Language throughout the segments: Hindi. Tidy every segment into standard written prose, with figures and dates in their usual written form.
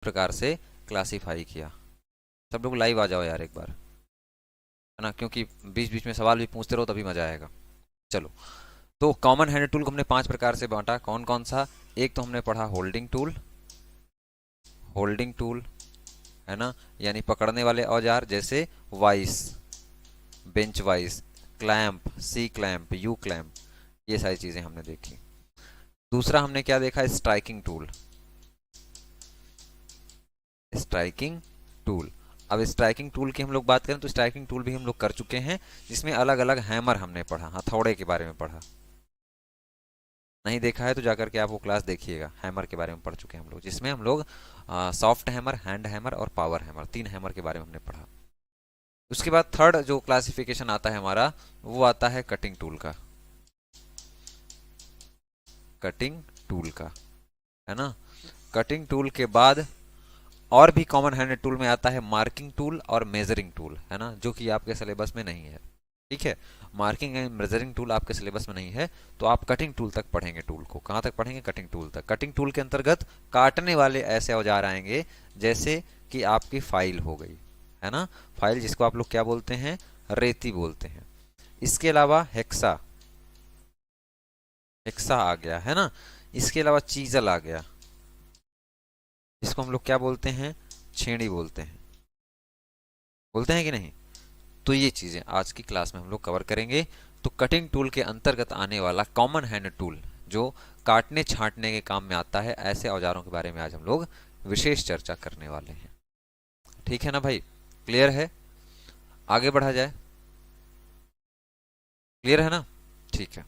प्रकार से क्लासिफाई किया। सब लोग लाइव आ जाओ यार एक बार, है ना, क्योंकि बीच बीच में सवाल भी पूछते रहो तभी मजा आएगा। चलो, तो कॉमन हैंड टूल को हमने 5 प्रकार से बांटा। कौन कौन सा? एक तो हमने पढ़ा होल्डिंग टूल, होल्डिंग टूल, है ना, यानी पकड़ने वाले औजार, जैसे vice, bench vice, clamp, C clamp, you clamp, ये सारी चीजें हमने देखी। दूसरा हमने क्या देखा? Striking tool, striking tool. अब स्ट्राइकिंग टूल की हम लोग बात करें तो स्ट्राइकिंग टूल भी हम लोग कर चुके हैं, जिसमें अलग अलग हैमर हमने पढ़ा, हथौड़े के बारे में पढ़ा। नहीं देखा है तो जाकर के आप वो क्लास देखिएगा, हैमर के बारे में पढ़ चुके हैं हम लोग, जिसमें हम लोग सॉफ्ट हैमर, हैंड हैमर और पावर हैमर, 3 हैमर के बारे में हमने पढ़ा। उसके बाद थर्ड जो क्लासिफिकेशन आता है हमारा, वो आता है कटिंग टूल का, कटिंग टूल का, है ना। कटिंग टूल के बाद और भी कॉमन हैंड टूल में आता है मार्किंग टूल और मेजरिंग टूल, है ना, जो कि आपके सिलेबस में नहीं है। ठीक है, मार्किंग एंड मेजरिंग टूल आपके सिलेबस में नहीं है, तो आप कटिंग टूल तक पढ़ेंगे। टूल को कहाँ तक पढ़ेंगे? कटिंग टूल तक। कटिंग टूल के अंतर्गत काटने वाले ऐसे औजार आएंगे, जैसे कि आपकी फाइल हो गई, है ना, फाइल जिसको आप लोग क्या बोलते हैं? रेती बोलते हैं। इसके अलावा हेक्सा, हेक्सा आ गया, है ना। इसके अलावा चीजल आ गया, इसको हम लोग क्या बोलते हैं? छेड़ी बोलते हैं, बोलते हैं कि नहीं? तो ये चीजें आज की क्लास में हम लोग कवर करेंगे। तो कटिंग टूल के अंतर्गत आने वाला कॉमन हैंड टूल, जो काटने छांटने के काम में आता है, ऐसे औजारों के बारे में आज हम लोग विशेष चर्चा करने वाले हैं। ठीक है ना भाई? क्लियर है? आगे बढ़ा जाए, क्लियर है ना? ठीक है।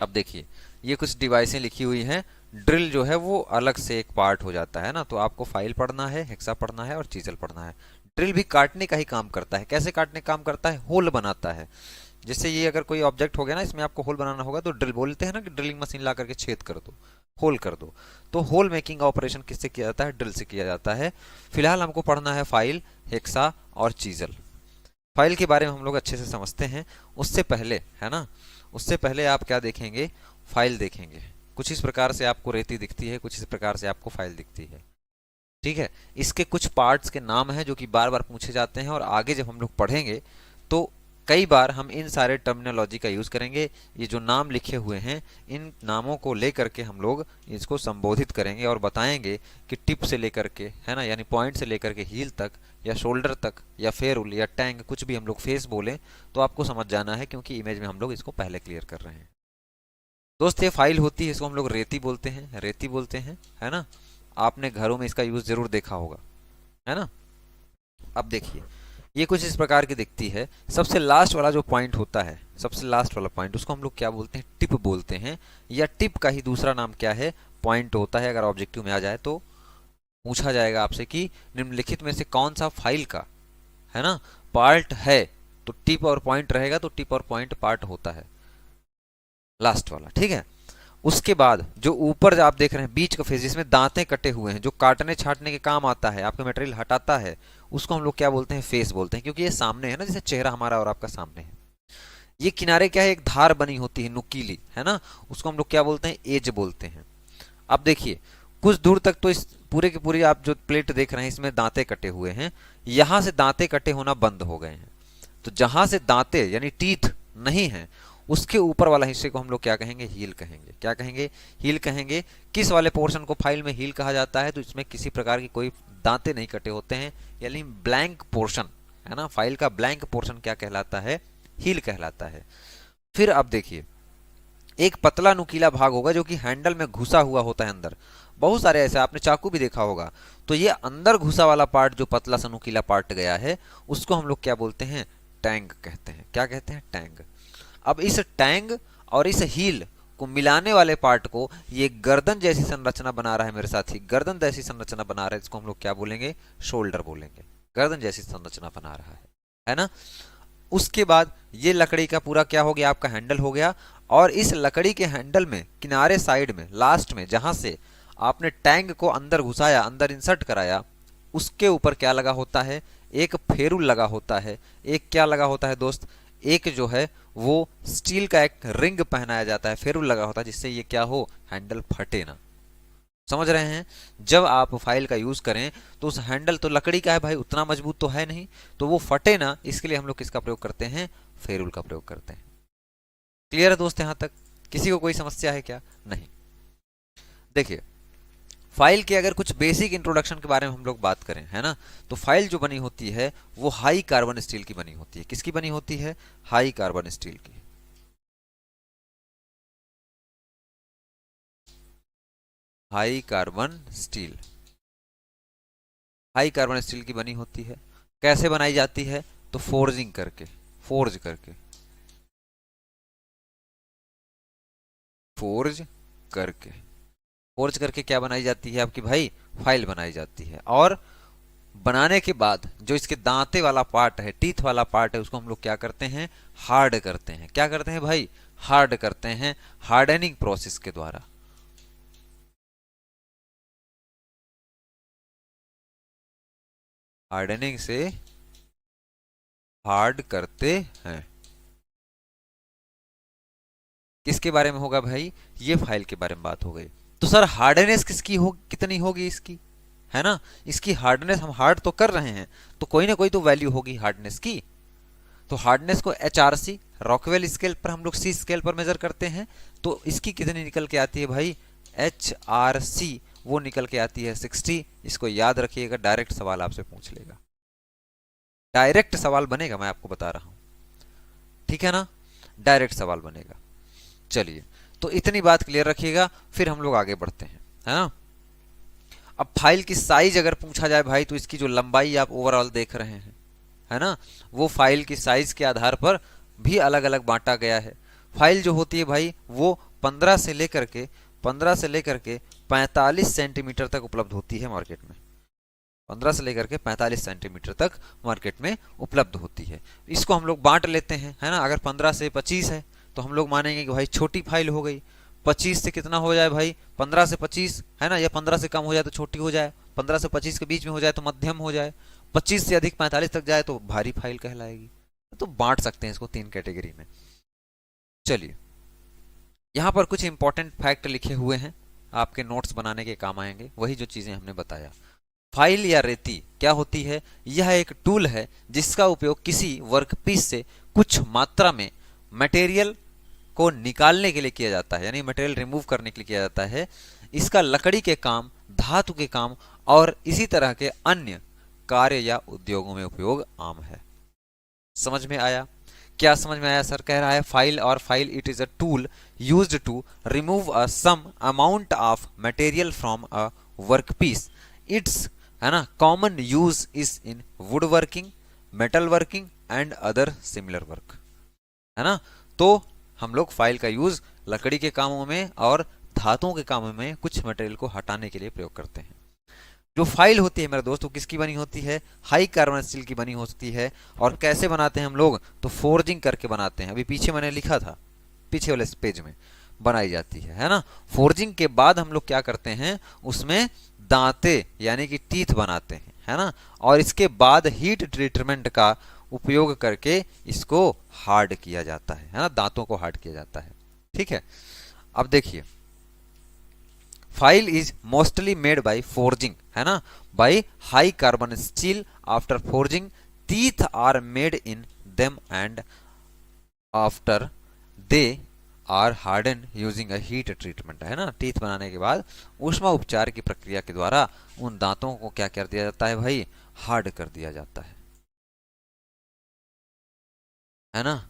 अब देखिए, ये कुछ डिवाइसें लिखी हुई हैं। ड्रिल जो है वो अलग से एक पार्ट हो जाता है ना, तो आपको फाइल पढ़ना है, हेक्सा पढ़ना है और चीजल पढ़ना है। ड्रिल भी काटने का ही काम करता है। कैसे काटने का काम करता है? होल बनाता है। जैसे ये अगर कोई ऑब्जेक्ट हो गया ना, इसमें आपको होल बनाना होगा, तो ड्रिल बोलते हैं ना कि ड्रिलिंग मशीन ला करके छेद कर दो, होल कर दो। तो होल मेकिंग ऑपरेशन किससे किया जाता है? ड्रिल से किया जाता है। फिलहाल हमको पढ़ना है फाइल, हेक्सा और चीजल। फाइल के बारे में हम लोग अच्छे से समझते हैं। उससे पहले, है ना, उससे पहले आप क्या देखेंगे? फाइल देखेंगे। कुछ इस प्रकार से आपको रेती दिखती है, कुछ इस प्रकार से आपको फाइल दिखती है। ठीक है, इसके कुछ पार्ट्स के नाम हैं जो कि बार बार पूछे जाते हैं, और आगे जब हम लोग पढ़ेंगे तो कई बार हम इन सारे टर्मिनोलॉजी का यूज करेंगे। ये जो नाम लिखे हुए हैं, इन नामों को लेकर के हम लोग इसको संबोधित करेंगे और बताएंगे कि टिप से लेकर के, है ना, यानी पॉइंट से लेकर के हील तक, या शोल्डर तक, या फेरुल, या टैंग, कुछ भी हम लोग फेस बोलें तो आपको समझ जाना है, क्योंकि इमेज में हम लोग इसको पहले क्लियर कर रहे हैं। दोस्त, ये फाइल होती है, इसको हम लोग रेती बोलते हैं, रेती बोलते हैं, है ना। आपने घरों में इसका यूज जरूर देखा होगा, है ना। अब देखिए, ये कुछ इस प्रकार की दिखती है। सबसे लास्ट वाला जो पॉइंट होता है, सबसे लास्ट वाला पॉइंट, उसको हम लोग क्या बोलते हैं? टिप बोलते हैं, या टिप का ही दूसरा नाम क्या है? पॉइंट होता है। अगर ऑब्जेक्टिव में आ जाए तो पूछा जाएगा आपसे कि निम्नलिखित में से कौन सा फाइल का, है ना, पार्ट है, तो टिप और पॉइंट रहेगा, तो टिप और पॉइंट पार्ट होता है, लास्ट वाला। ठीक है, उसके बाद जो ऊपर आप देख रहे हैं बीच का फेस, जिसमें दांतें कटे हुए हैं, जो काटने छाटने के काम आता है, आपका मटेरियल हटाता है, उसको हम लोग क्या बोलते हैं? फेस बोलते हैं, क्योंकि ये सामने है ना, जैसे चेहरा हमारा और आपका सामने है। ये किनारे क्या है? एक धार बनी होती है, नुकीली, है ना, उसको हम लोग क्या बोलते हैं? एज बोलते हैं। अब देखिए, कुछ दूर तक तो इस पूरे के पूरे आप जो प्लेट देख रहे हैं, इसमें दांते कटे हुए हैं। यहां से दांते कटे होना बंद हो गए हैं, तो जहां से दांते यानी टीथ नहीं है, उसके ऊपर वाला हिस्से को हम लोग क्या कहेंगे? हील कहेंगे। क्या कहेंगे? हील कहेंगे। किस वाले पोर्शन को फाइल में हील कहा जाता है? तो इसमें किसी प्रकार की कोई दांते नहीं कटे होते हैं, यानी ब्लैंक पोर्शन, है ना, फाइल का ब्लैंक पोर्शन क्या कहलाता है? हील कहलाता है। फिर अब देखिए, एक पतला नुकीला भाग होगा जो कि हैंडल में घुसा हुआ होता है अंदर। बहुत सारे ऐसे, आपने चाकू भी देखा होगा। तो ये अंदर घुसा वाला पार्ट, जो पतला सा नुकीला पार्ट गया है, उसको हम लोग क्या बोलते हैं? टैंग कहते हैं। क्या कहते हैं? टैंग। अब इस टैंग और इस हील को मिलाने वाले पार्ट को ये गर्दन जैसी संरचना बना रहा है मेरे साथी, गर्दन जैसी संरचना बना रहा है, इसको हम लोग क्या बोलेंगे? शोल्डर बोलेंगे। गर्दन जैसी संरचना बना रहा है ना। उसके बाद ये लकड़ी का पूरा क्या हो गया? आपका हैंडल हो गया। और इस लकड़ी के हैंडल में किनारे साइड में, लास्ट में, जहां से आपने टैंग को अंदर घुसाया, अंदर इंसर्ट कराया, उसके ऊपर क्या लगा होता है? एक फेरुल लगा होता है। एक क्या लगा होता है दोस्त? एक जो है वो स्टील का एक रिंग पहनाया जाता है, फेरुल लगा होता है, जिससे ये क्या हो? हैंडल फटे ना। समझ रहे हैं? जब आप फाइल का यूज करें तो उस हैंडल तो लकड़ी का है भाई, उतना मजबूत तो है नहीं, तो वो फटे ना, इसके लिए हम लोग किसका प्रयोग करते हैं? फेरुल का प्रयोग करते हैं। क्लियर है दोस्त? यहां तक किसी को कोई समस्या है क्या? नहीं। देखिए, फाइल के अगर कुछ बेसिक इंट्रोडक्शन के बारे में हम लोग बात करें, है ना, तो फाइल जो बनी होती है वो हाई कार्बन स्टील की बनी होती है। किसकी बनी होती है? हाई कार्बन स्टील की। High carbon steel, high carbon steel की बनी होती है। कैसे बनाई जाती है? तो फोर्जिंग करके, फोर्ज करके, फोर्ज करके, फोर्ज करके क्या बनाई जाती है आपकी भाई? फाइल बनाई जाती है। और बनाने के बाद जो इसके दांते वाला पार्ट है, टीथ वाला पार्ट है, उसको हम लोग क्या करते हैं? हार्ड करते हैं। क्या करते हैं भाई? हार्ड करते हैं, हार्डनिंग प्रोसेस के द्वारा। हार्डनिंग से हार्ड करते हैं। किसके बारे में होगा भाई? ये फाइल के बारे में बात हो गई। तो सर हार्डनेस किसकी हो, कितनी होगी इसकी, है ना? इसकी हार्डनेस, हम हार्ड तो कर रहे हैं तो कोई ना कोई तो वैल्यू होगी हार्डनेस की। तो हार्डनेस को HRC, रॉकवेल स्केल पर हम लोग C स्केल पर मेजर करते हैं। तो इसकी कितनी निकल के आती है भाई? HRC वो निकल के आती है 60। इसको याद रखिएगा, डायरेक्ट सवाल आपसे पूछ लेगा, डायरेक्ट सवाल बनेगा, मैं आपको बता रहा हूं। ठीक है ना? डायरेक्ट सवाल बनेगा। चलिए, तो इतनी बात क्लियर रखिएगा, फिर हम लोग आगे बढ़ते हैं, है ना? अब फाइल की साइज अगर पूछा जाए भाई, तो इसकी जो लंबाई आप ओवरऑल देख रहे हैं, है ना, वो फाइल की साइज के आधार पर भी अलग अलग बांटा गया है। फाइल जो होती है भाई वो 15 से लेकर के 45 सेंटीमीटर तक उपलब्ध होती है मार्केट में। 15 से लेकर के 45 सेंटीमीटर तक मार्केट में उपलब्ध होती है। इसको हम लोग बांट लेते हैं, है ना? अगर 15 से 25 है तो हम लोग मानेंगे कि भाई छोटी फाइल हो गई। 25 से कितना हो जाए भाई? 15 से 25, है ना? या 15 से कम हो जाए तो छोटी हो जाए, 15 से 25 के बीच में हो जाए तो मध्यम हो जाए, 25 से अधिक 45 तक जाए तो भारी फाइल कहलाएगी। तो बांट सकते हैं इसको 3 कैटेगरी में। चलिए, यहाँ पर कुछ इंपॉर्टेंट फैक्ट लिखे हुए हैं, आपके नोट्स बनाने के काम आएंगे, वही जो चीजें हमने बताया। फाइल या रेती क्या होती है? यह एक टूल है जिसका उपयोग किसी वर्कपीस से कुछ मात्रा में मटेरियल को निकालने के लिए किया जाता है, यानी मटेरियल रिमूव करने के लिए किया जाता है। इसका लकड़ी के काम, धातु के काम और इसी तरह के अन्य कार्य या उद्योगों में उपयोग आम है। समझ में आया? क्या समझ में आया? सर कह रहा है फाइल और file it is a tool used to remove a some amount of material from a workpiece. It's, है ना, common use is in wood working, metal working and other similar work, है ना? तो हम लोग फाइल का यूज लकड़ी के कामों में और धातुओं के कामों में कुछ मटेरियल को हटाने के लिए प्रयोग करते हैं। जो फाइल होती है मेरे दोस्तों किसकी बनी होती है? हाई कार्बन स्टील की बनी होती है। और कैसे बनाते हैं हम लोग? तो फोर्जिंग करके बनाते हैं। अभी पीछे मैंने लिखा था, पीछे वाले पेज में बनाई जाती है ना? फोर्जिंग के बाद हम लोग क्या करते हैं? उसमें दांते यानी कि टीथ बनाते हैं, है ना? और इसके बाद हीट ट्रीटमेंट का उपयोग करके इसको हार्ड किया जाता है ना? दांतों को हार्ड किया जाता है। ठीक है, अब देखिए, file is mostly made by forging, है ना, by high carbon steel. After forging teeth are made in them and after they are harden using a heat treatment, है ना? टीथ बनाने के बाद ऊष्मा उपचार की प्रक्रिया के द्वारा उन दांतों को क्या कर दिया जाता है भाई? हार्ड कर दिया जाता है ना?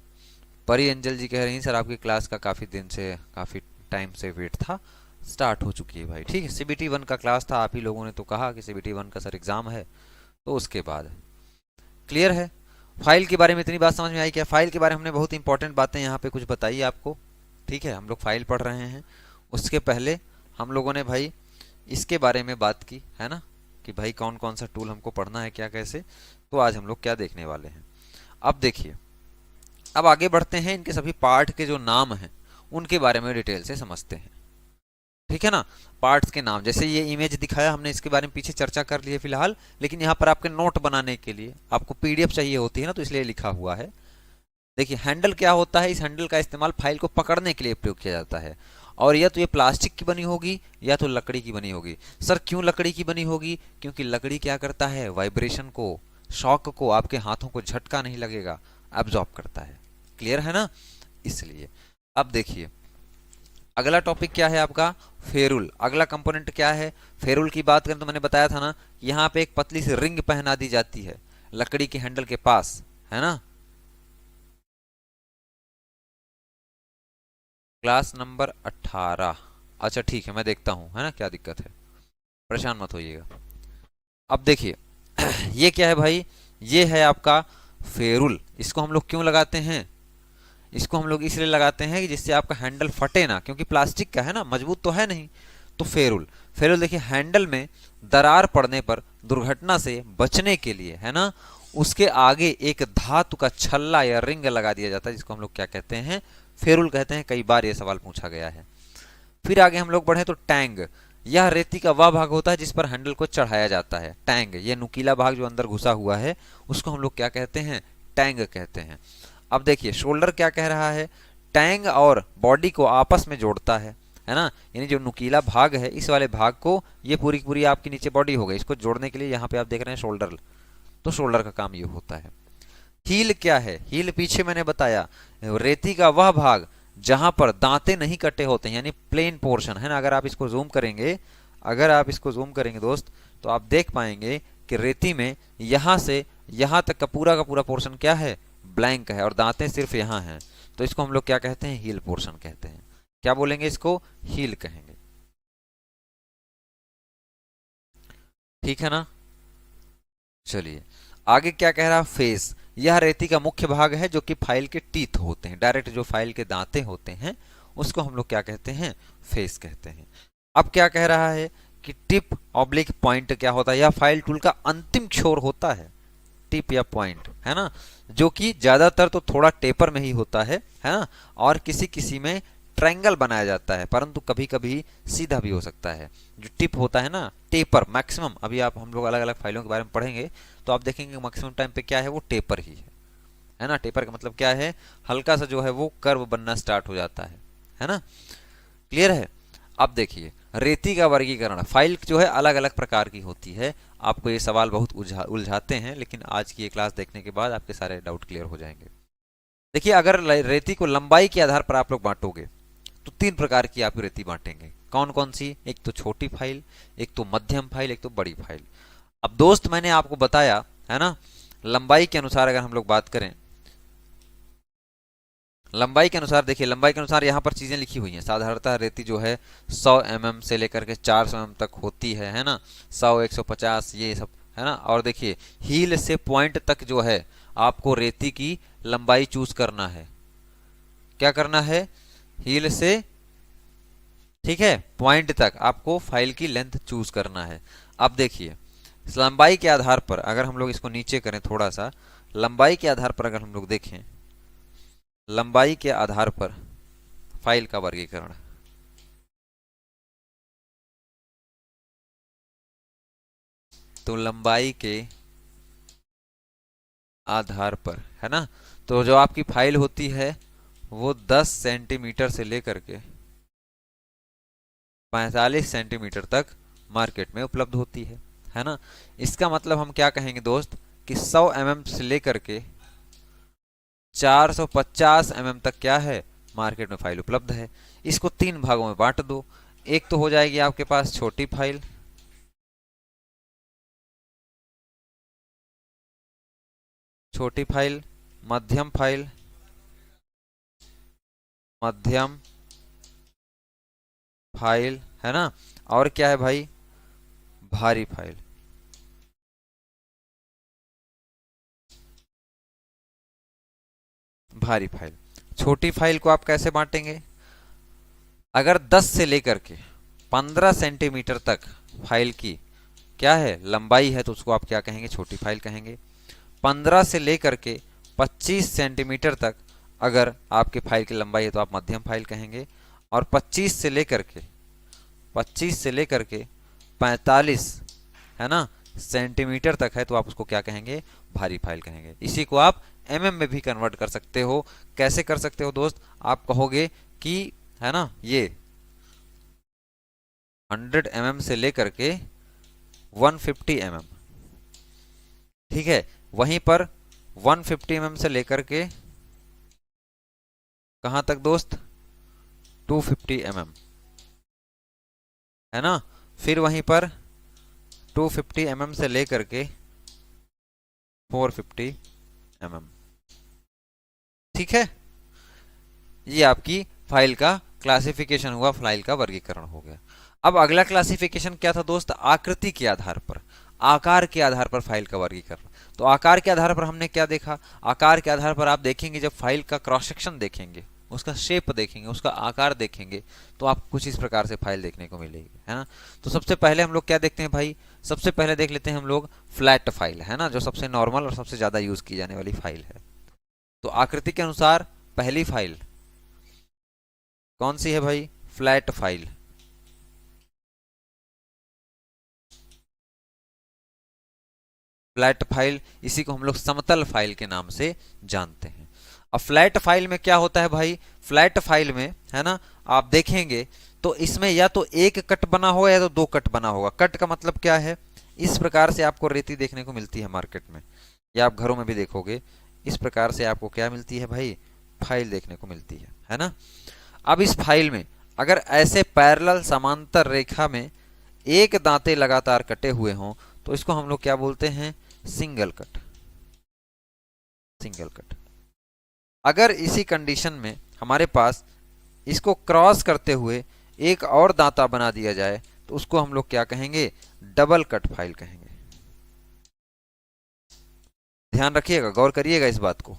परी एंजल जी कह रही हैं सर आपकी क्लास का काफी दिन से, काफी टाइम से वेट था, स्टार्ट हो चुकी है भाई। ठीक है, CBT 1 का क्लास था, आप ही लोगों ने तो कहा कि CBT 1 का सर एग्जाम है, तो उसके बाद क्लियर है। फाइल के बारे में इतनी बात समझ में आई क्या? फाइल के बारे में हमने बहुत इंपॉर्टेंट बातें यहाँ पे कुछ बताई आपको। ठीक है, हम लोग फाइल पढ़ रहे हैं, उसके पहले हम लोगों ने भाई इसके बारे में बात की, है ना, कि भाई कौन कौन सा टूल हमको पढ़ना है, क्या कैसे। तो आज हम लोग क्या देखने वाले हैं, अब देखिए, अब आगे बढ़ते हैं, इनके सभी पार्ट के जो नाम हैं उनके बारे में डिटेल से समझते हैं। ठीक है ना? पार्ट्स के नाम, जैसे ये इमेज दिखाया हमने, इसके बारे में पीछे चर्चा कर ली है फिलहाल, लेकिन यहाँ पर आपके नोट बनाने के लिए आपको PDF चाहिए होती है ना, तो इसलिए लिखा हुआ है। देखिए, हैंडल क्या होता है? इस हैंडल का इस्तेमाल फाइल को पकड़ने के लिए प्रयोग किया जाता है। और या तो ये प्लास्टिक की बनी होगी या तो लकड़ी की बनी होगी। सर क्यों लकड़ी की बनी होगी? क्योंकि लकड़ी क्या करता है, वाइब्रेशन को, शॉक को, आपके हाथों को झटका नहीं लगेगा, एब्जॉर्ब करता है। क्लियर है ना? इसलिए अब देखिए अगला टॉपिक क्या है आपका, फेरुल। अगला कंपोनेंट क्या है? फेरुल की बात करें तो मैंने बताया था ना, यहाँ पे एक पतली सी रिंग पहना दी जाती है लकड़ी के हैंडल के पास, है ना। Class number 18। अच्छा ठीक है, मैं देखता हूँ, है ना, क्या दिक्कत है, परेशान मत होइएगा। अब देखिए ये क्या है भाई, ये है आपका फेरुल। इसको हम लोग क्यों लगाते हैं? इसको हम लोग इसलिए लगाते हैं कि जिससे आपका हैंडल फटे ना, क्योंकि प्लास्टिक का है ना, मजबूत तो है नहीं। तो फेरुल, फेरुल देखिए हैंडल में दरार पड़ने पर दुर्घटना से बचने के लिए, है ना, उसके आगे एक धातु का छल्ला या रिंग लगा दिया जाता है, जिसको हम लोग क्या कहते हैं, फेरुल कहते हैं। कई बार ये सवाल पूछा गया है। फिर आगे हम लोग बढ़े तो टैंग। यह रेती का वह भाग होता है जिस पर हैंडल को चढ़ाया जाता है। टैंग, ये नुकीला भाग जो अंदर घुसा हुआ है, उसको हम लोग क्या कहते हैं, टैंग कहते हैं। अब देखिए शोल्डर क्या कह रहा है, टैंग और बॉडी को आपस में जोड़ता है ना। यानी जो नुकीला भाग है, इस वाले भाग को, ये पूरी पूरी आपकी नीचे बॉडी हो गई, इसको जोड़ने के लिए यहाँ पे आप देख रहे हैं शोल्डर, तो शोल्डर का काम ये होता है। हील क्या है? हील पीछे मैंने बताया, रेती का वह भाग जहां पर दांते नहीं कटे होते हैं, यानी प्लेन पोर्शन, है ना। अगर आप इसको जूम करेंगे, अगर आप इसको जूम करेंगे दोस्त, तो आप देख पाएंगे कि रेती में यहां से यहां तक का पूरा पोर्शन क्या है, ब्लैंक है, और दांतें सिर्फ यहां हैं। तो इसको हम लोग क्या कहते हैं, हील पोर्शन कहते हैं। क्या बोलेंगे इसको, हील कहेंगे। ठीक है ना। चलिए आगे क्या कह रहा, फेस। यह रेती का मुख्य भाग है जो कि फाइल के टीथ होते हैं, डायरेक्ट जो फाइल के दांते होते हैं, उसको हम लोग क्या कहते हैं, फेस कहते हैं। अब क्या कह रहा है कि टिप ऑब्लिक पॉइंट क्या होता है, यह फाइल टूल का अंतिम छोर होता है, टिप या पॉइंट, है ना, जो कि ज्यादातर तो थोड़ा टेपर में ही होता है ना, और किसी किसी में ट्रायंगल बनाया जाता है, परंतु कभी कभी सीधा भी हो सकता है। जो टिप होता है ना, टेपर मैक्सिमम, अभी आप हम लोग अलग अलग फाइलों के बारे में पढ़ेंगे तो आप देखेंगे मैक्सिमम टाइम पे क्या है, वो टेपर ही है ना। टेपर का मतलब क्या है, हल्का सा जो है वो कर्व बनना स्टार्ट हो जाता है ना। क्लियर है। अब देखिए रेती का वर्गीकरण, फाइल जो है अलग अलग प्रकार की होती है। आपको ये सवाल बहुत उलझाते हैं, लेकिन आज की ये क्लास देखने के बाद आपके सारे डाउट क्लियर हो जाएंगे। देखिए अगर रेती को लंबाई के आधार पर आप लोग बांटोगे तो 3 प्रकार की आप रेती बांटेंगे। कौन कौन सी? एक तो छोटी फाइल, एक तो मध्यम फाइल, एक तो बड़ी फाइल। अब दोस्त मैंने आपको बताया है ना, लंबाई के अनुसार अगर हम लोग बात करें, लंबाई के अनुसार देखिए, लंबाई के अनुसार यहाँ पर चीजें लिखी हुई हैं। साधारणतः रेती जो है 100 mm से लेकर के 400 mm तक होती है ना, 100, 150 ये सब, है ना। और देखिए हील से पॉइंट तक जो है आपको रेती की लंबाई चूज करना है। क्या करना है, हील से, ठीक है, पॉइंट तक आपको फाइल की लेंथ चूज करना है। अब देखिए लंबाई के आधार पर अगर हम लोग इसको नीचे करें थोड़ा सा, लंबाई के आधार पर अगर हम लोग देखें, लंबाई के आधार पर फाइल का वर्गीकरण, तो लंबाई के आधार पर, है ना, तो जो आपकी फाइल होती है वो 10 सेंटीमीटर से लेकर के 45 सेंटीमीटर तक मार्केट में उपलब्ध होती है ना। इसका मतलब हम क्या कहेंगे दोस्त, कि 100 mm से लेकर के 450 mm तक क्या है, मार्केट में फाइल उपलब्ध है। इसको 3 भागों में बांट दो। एक तो हो जाएगी आपके पास छोटी फाइल, छोटी फाइल, मध्यम फाइल, मध्यम फाइल, है ना, और क्या है भाई, भारी फाइल। भारी फाइल, छोटी फाइल को आप कैसे बांटेंगे, अगर 10 से लेकर के 15 सेंटीमीटर तक फाइल की क्या है, लंबाई है, तो उसको आप क्या कहेंगे, छोटी फाइल कहेंगे। 15 से लेकर के 25 सेंटीमीटर तक अगर आपके फाइल की लंबाई है तो आप मध्यम फाइल कहेंगे। और 25 से लेकर के 45, है ना, सेंटीमीटर तक है तो आप उसको क्या कहेंगे, भारी फाइल कहेंगे। इसी को आप mm में भी कन्वर्ट कर सकते हो। कैसे कर सकते हो दोस्त, आप कहोगे कि, है ना, ये 100 mm से लेकर के 150 mm, ठीक है। वहीं पर 150 mm से लेकर के कहां तक दोस्त, 250 mm, है ना। फिर वहीं पर 250 mm से लेकर के 450 mm, ठीक है। ये आपकी फाइल का क्लासिफिकेशन हुआ, फाइल का वर्गीकरण हो गया। अब अगला क्लासिफिकेशन क्या था दोस्त, आकृति के आधार पर, आकार के आधार पर फाइल का वर्गीकरण। तो आकार के आधार पर हमने क्या देखा, आकार के आधार पर आप देखेंगे जब फाइल का क्रॉस सेक्शन देखेंगे, उसका शेप देखेंगे, उसका आकार देखेंगे, तो आपको कुछ इस प्रकार से फाइल देखने को मिलेगी, है ना। तो सबसे पहले हम लोग क्या देखते हैं भाई, सबसे पहले देख लेते हैं हम लोग फ्लैट फाइल, है ना, जो सबसे नॉर्मल और सबसे ज्यादा यूज की जाने वाली फाइल है। तो आकृति के अनुसार पहली फाइल कौन सी है भाई, फ्लैट फाइल। फ्लैट फाइल, इसी को हम लोग समतल फाइल के नाम से जानते हैं। अब फ्लैट फाइल में क्या होता है भाई, फ्लैट फाइल में, है ना, आप देखेंगे तो इसमें या तो एक कट बना होगा या तो दो कट बना होगा। कट का मतलब क्या है, इस प्रकार से आपको रेती देखने को मिलती है मार्केट में, या आप घरों में भी देखोगे, इस प्रकार से आपको क्या मिलती है भाई, फाइल देखने को मिलती है ना। अब इस फाइल में अगर ऐसे पैरेलल समांतर रेखा में एक दांते लगातार कटे हुए हों तो इसको हम लोग क्या बोलते हैं, सिंगल कट, सिंगल कट। अगर इसी कंडीशन में हमारे पास इसको क्रॉस करते हुए एक और दांता बना दिया जाए तो उसको हम लोग क्या कहेंगे, डबल कट फाइल कहेंगे। ध्यान रखिएगा, गौर करिएगा इस बात को।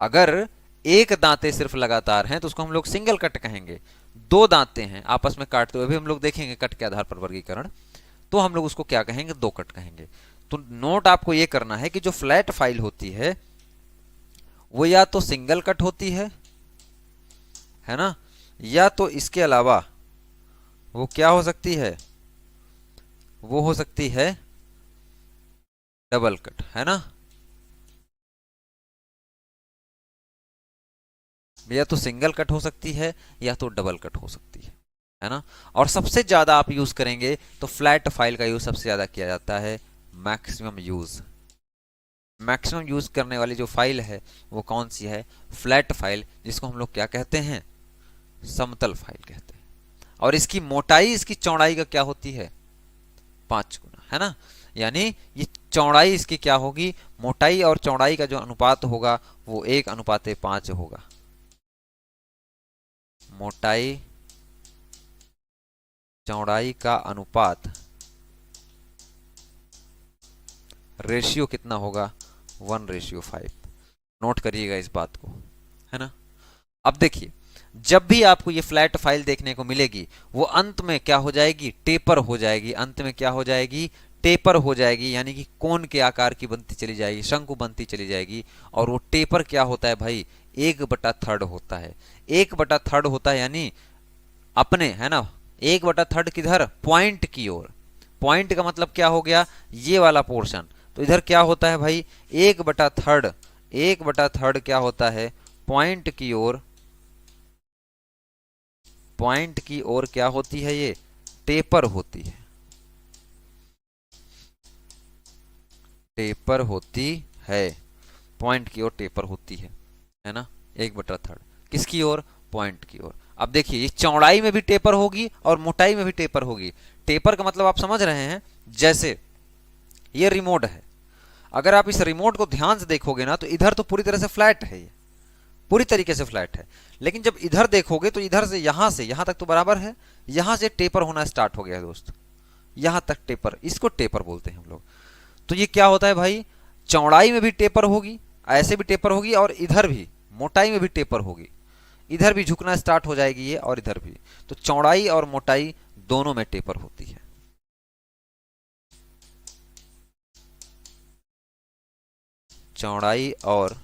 अगर एक दांते सिर्फ लगातार हैं तो उसको हम लोग सिंगल कट कहेंगे। दो दांते हैं आपस में काटते हुए, अभी हम लोग देखेंगे कट के आधार पर वर्गीकरण, तो हम लोग उसको क्या कहेंगे, दो कट कहेंगे। तो नोट आपको यह करना है कि जो फ्लैट फाइल होती है वो या तो सिंगल कट होती है ना, या तो इसके अलावा वो क्या हो सकती है, वो हो सकती है डबल कट, है ना। या तो सिंगल कट हो सकती है या तो डबल कट हो सकती है ना। और सबसे ज्यादा आप यूज करेंगे तो फ्लैट फाइल का यूज सबसे ज्यादा किया जाता है, मैक्सिमम यूज। मैक्सिमम यूज करने वाली जो फाइल है वो कौन सी है, फ्लैट फाइल, जिसको हम लोग क्या कहते हैं, समतल फाइल कहते हैं। और इसकी मोटाई इसकी चौड़ाई का क्या होती है, 5 गुना, है ना। यानी ये चौड़ाई इसकी क्या होगी, मोटाई और चौड़ाई का जो अनुपात होगा वो 1:5 होगा। मोटाई चौड़ाई का अनुपात, रेशियो कितना होगा, 1:5। नोट करिएगा इस बात को, है ना। अब देखिए, जब भी आपको ये फ्लैट फाइल देखने को मिलेगी वो अंत में क्या हो जाएगी, टेपर हो जाएगी। अंत में क्या हो जाएगी, टेपर हो जाएगी, यानी कि कोन के आकार की बनती चली जाएगी, शंकु बनती चली जाएगी। और वो टेपर क्या होता है भाई, 1/3 होता है। 1/3 होता है, यानी अपने, है ना, 1/3 किधर, पॉइंट की ओर। पॉइंट का मतलब क्या हो गया, ये वाला पोर्शन। तो इधर क्या होता है भाई, 1/3, 1/3 क्या होता है, पॉइंट की ओर। पॉइंट की ओर क्या होती है, ये टेपर होती है, टेपर होती है, पॉइंट की ओर टेपर होती है ना। 1/3 किसकी ओर, पॉइंट की ओर। अब देखिए, ये चौड़ाई में भी टेपर होगी और मोटाई में भी टेपर होगी। टेपर का मतलब आप समझ रहे हैं, जैसे ये रिमोट है, अगर आप इस रिमोट को ध्यान से देखोगे ना तो इधर तो पूरी तरह से फ्लैट है, ये पूरी तरीके से फ्लैट है। लेकिन जब इधर देखोगे तो इधर से यहां तक तो बराबर है, यहां से टेपर होना स्टार्ट हो गया है दोस्त, यहां तक टेपर, इसको टेपर बोलते हैं हम लोग। तो ये क्या होता है भाई, चौड़ाई में भी टेपर होगी, ऐसे भी टेपर होगी, और इधर भी मोटाई में भी टेपर होगी। इधर भी झुकना स्टार्ट हो जाएगी ये, और इधर भी। तो चौड़ाई और मोटाई दोनों में टेपर होती है। चौड़ाई और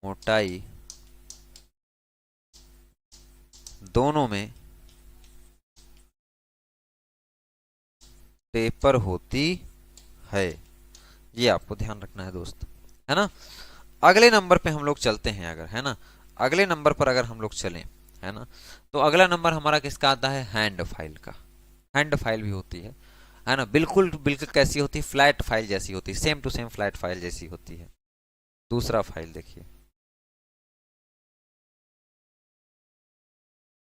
मोटाई दोनों में टेपर होती है, ये आपको ध्यान रखना है दोस्त, है ना। अगले नंबर पे हम लोग चलते हैं, अगर, है ना, अगले नंबर पर अगर हम लोग चलें है ना। तो अगला नंबर हमारा किसका आता है, हैंड फाइल का। हैंड फाइल भी होती है ना, बिल्कुल बिल्कुल कैसी होती है, फ्लैट फाइल जैसी होती है, same to same flat file जैसी होती है। दूसरा फाइल देखिए,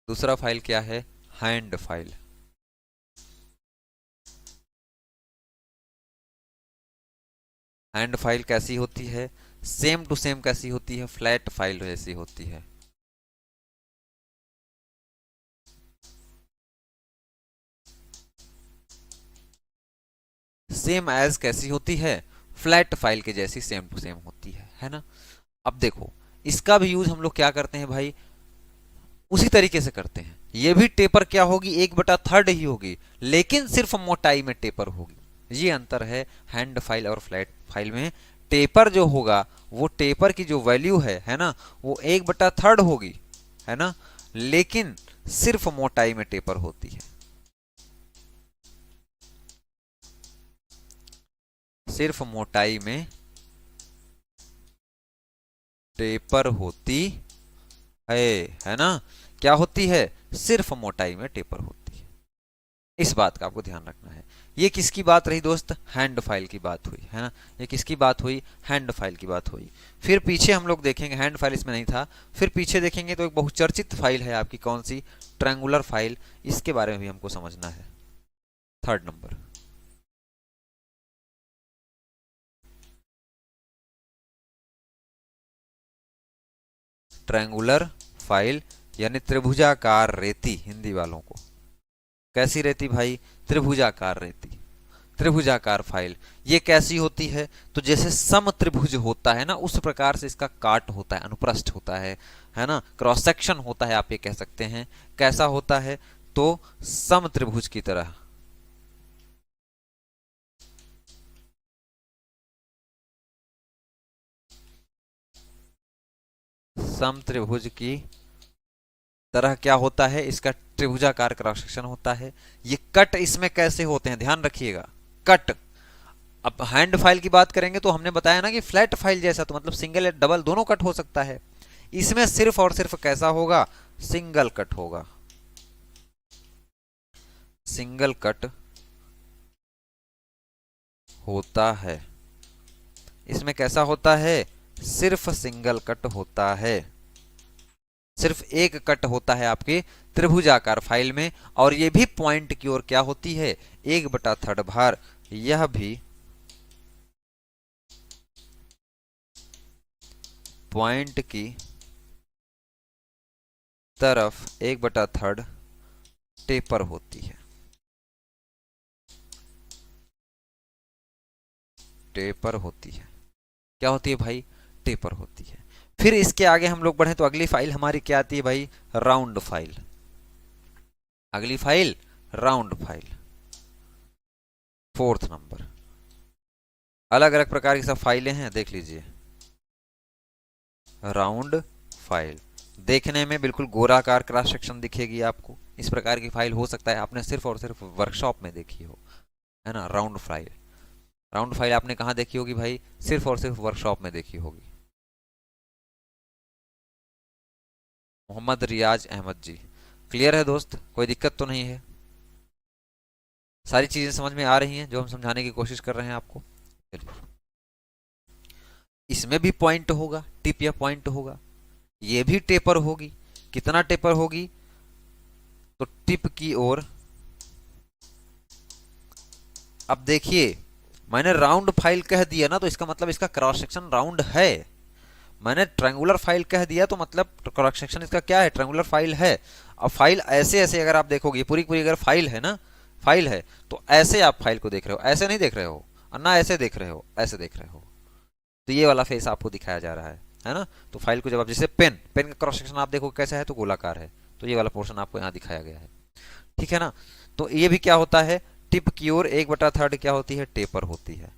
दूसरा फाइल क्या है, हैंड फाइल। हैंड फाइल कैसी होती है, सेम टू सेम कैसी होती है, फ्लैट फाइल जैसी होती है। सेम एज कैसी होती है, फ्लैट फाइल के जैसी सेम टू सेम होती है ना। अब देखो, इसका भी यूज हम लोग क्या करते हैं भाई, उसी तरीके से करते हैं। ये भी टेपर क्या होगी, 1/3 ही होगी, लेकिन सिर्फ मोटाई में टेपर होगी। ये अंतर है हैंड फाइल और फ्लैट फाइल में। टेपर जो होगा, वो टेपर की जो वैल्यू है ना, वो 1/3 होगी, है ना, लेकिन सिर्फ मोटाई में टेपर होती है, सिर्फ मोटाई में टेपर होती है ना। क्या होती है, सिर्फ मोटाई में टेपर होती है। इस बात का आपको ध्यान रखना है। ये किसकी बात रही दोस्त, हैंड फाइल की बात हुई, है ना। ये किसकी बात हुई, हैंड फाइल की बात हुई। फिर पीछे हम लोग देखेंगे, हैंड फाइल इसमें नहीं था, फिर पीछे देखेंगे तो एक बहुचर्चित फाइल है आपकी, कौन सी, ट्रायंगुलर फाइल। इसके बारे में भी हमको समझना है। थर्ड नंबर, ट्रायंगुलर फाइल यानी त्रिभुजाकार रेती, हिंदी वालों को। कैसी रेती भाई, त्रिभुजाकार रेती, त्रिभुजाकार फाइल। ये कैसी होती है, तो जैसे सम त्रिभुज होता है ना, उस प्रकार से इसका काट होता है, अनुप्रस्थ होता है ना, क्रॉस सेक्शन होता है, आप ये कह सकते हैं। कैसा होता है, तो सम त्रिभुज की तरह, सम त्रिभुज की तरह क्या होता है, इसका त्रिभुजाकार क्रॉस सेक्शन होता है। ये कट इसमें कैसे होते हैं, ध्यान रखिएगा, कट। अब हैंड फाइल की बात करेंगे तो हमने बताया ना कि फ्लैट फाइल जैसा, तो मतलब सिंगल या डबल दोनों कट हो सकता है। इसमें सिर्फ और सिर्फ कैसा होगा, सिंगल कट होगा, सिंगल कट होता है। इसमें कैसा होता है, सिर्फ सिंगल कट होता है, सिर्फ एक कट होता है आपके त्रिभुजाकार फाइल में। और ये भी पॉइंट की ओर क्या होती है, 1/3 भार। यह भी पॉइंट की तरफ 1/3 टेपर होती है, टेपर होती है। क्या होती है भाई, टेपर होती है। फिर इसके आगे हम लोग बढ़े तो अगली फाइल हमारी क्या आती है भाई, राउंड फाइल। अगली file round file, fourth number. अलग अलग प्रकार की सब फाइलें हैं, देख लीजिए। राउंड फाइल देखने में बिल्कुल गोलाकार क्रॉस सेक्शन दिखेगी आपको। इस प्रकार की फाइल हो सकता है आपने सिर्फ और सिर्फ वर्कशॉप में देखी हो, है ना। राउंड फाइल, राउंड फाइल आपने कहाँ देखी होगी भाई, सिर्फ और सिर्फ वर्कशॉप में देखी होगी। मोहम्मद रियाज अहमद जी, क्लियर है दोस्त, कोई दिक्कत तो नहीं है, सारी चीजें समझ में आ रही हैं जो हम समझाने की कोशिश कर रहे हैं आपको। चलिए, इसमें भी पॉइंट होगा, टिप या पॉइंट होगा, ये भी टेपर होगी। कितना टेपर होगी, तो टिप की ओर। अब देखिए, मैंने राउंड फाइल कह दिया ना, तो इसका मतलब इसका क्रॉस सेक्शन राउंड है। मैंने ट्रायंगुलर फाइल कह दिया तो मतलब क्रॉस सेक्शन इसका क्या है, ट्रायंगुलर फाइल है। अब फाइल ऐसे ऐसे अगर आप देखोगे, पूरी पूरी अगर फाइल है ना, फाइल है, तो ऐसे आप फाइल को देख रहे हो, ऐसे नहीं देख रहे हो, और ना ऐसे देख रहे हो, ऐसे देख रहे हो। तो ये वाला फेस आपको दिखाया जा रहा है ना। तो फाइल को जब आप, जैसे पेन, पेन का क्रॉस सेक्शन आप देखो कैसा है, तो गोलाकार है, तो ये वाला पोर्शन आपको यहाँ दिखाया गया है, ठीक है ना। तो ये भी क्या होता है, टिप की ओर 1/3 क्या होती है, टेपर होती है।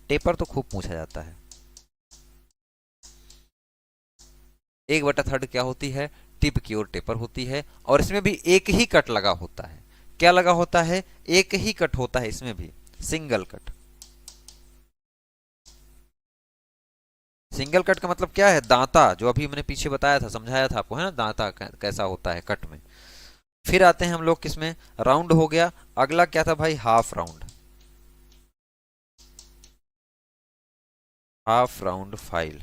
टेपर तो खूब पूछा जाता है। 1/3 क्या होती है, टिप की ओर टेपर होती है। और इसमें भी एक ही कट लगा होता है। क्या लगा होता है, एक ही कट होता है इसमें भी, सिंगल कट, सिंगल कट का मतलब क्या है, दांता, जो अभी मैंने पीछे बताया था, समझाया था आपको, है ना, दांता कैसा होता है कट में। फिर आते हैं हम लोग किसमें, राउंड हो गया। अगला क्या था भाई, half round. Half round file,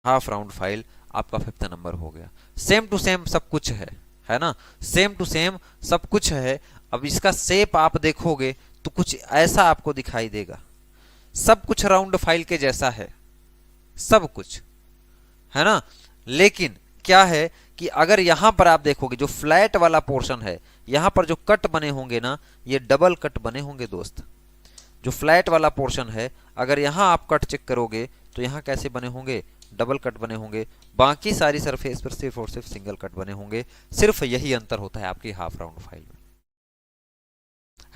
half round file आपका फिफ्थ नंबर हो गया। सेम टू सेम सब कुछ है ना, सेम टू सेम सब कुछ है। अब इसका शेप आप देखोगे तो कुछ ऐसा आपको दिखाई देगा, सब कुछ राउंड फाइल के जैसा है, सब कुछ, है ना। लेकिन क्या है कि अगर यहां पर आप देखोगे जो फ्लैट वाला पोर्शन है, यहां पर जो कट बने होंगे ना, ये डबल कट बने होंगे दोस्त। जो फ्लैट वाला पोर्शन है, अगर यहां आप कट चेक करोगे तो यहां कैसे बने होंगे, डबल कट बने होंगे। बाकी सारी सरफेस पर सिर्फ और सिर्फ सिंगल कट बने होंगे। सिर्फ यही अंतर होता है आपकी हाफ राउंड फाइल में,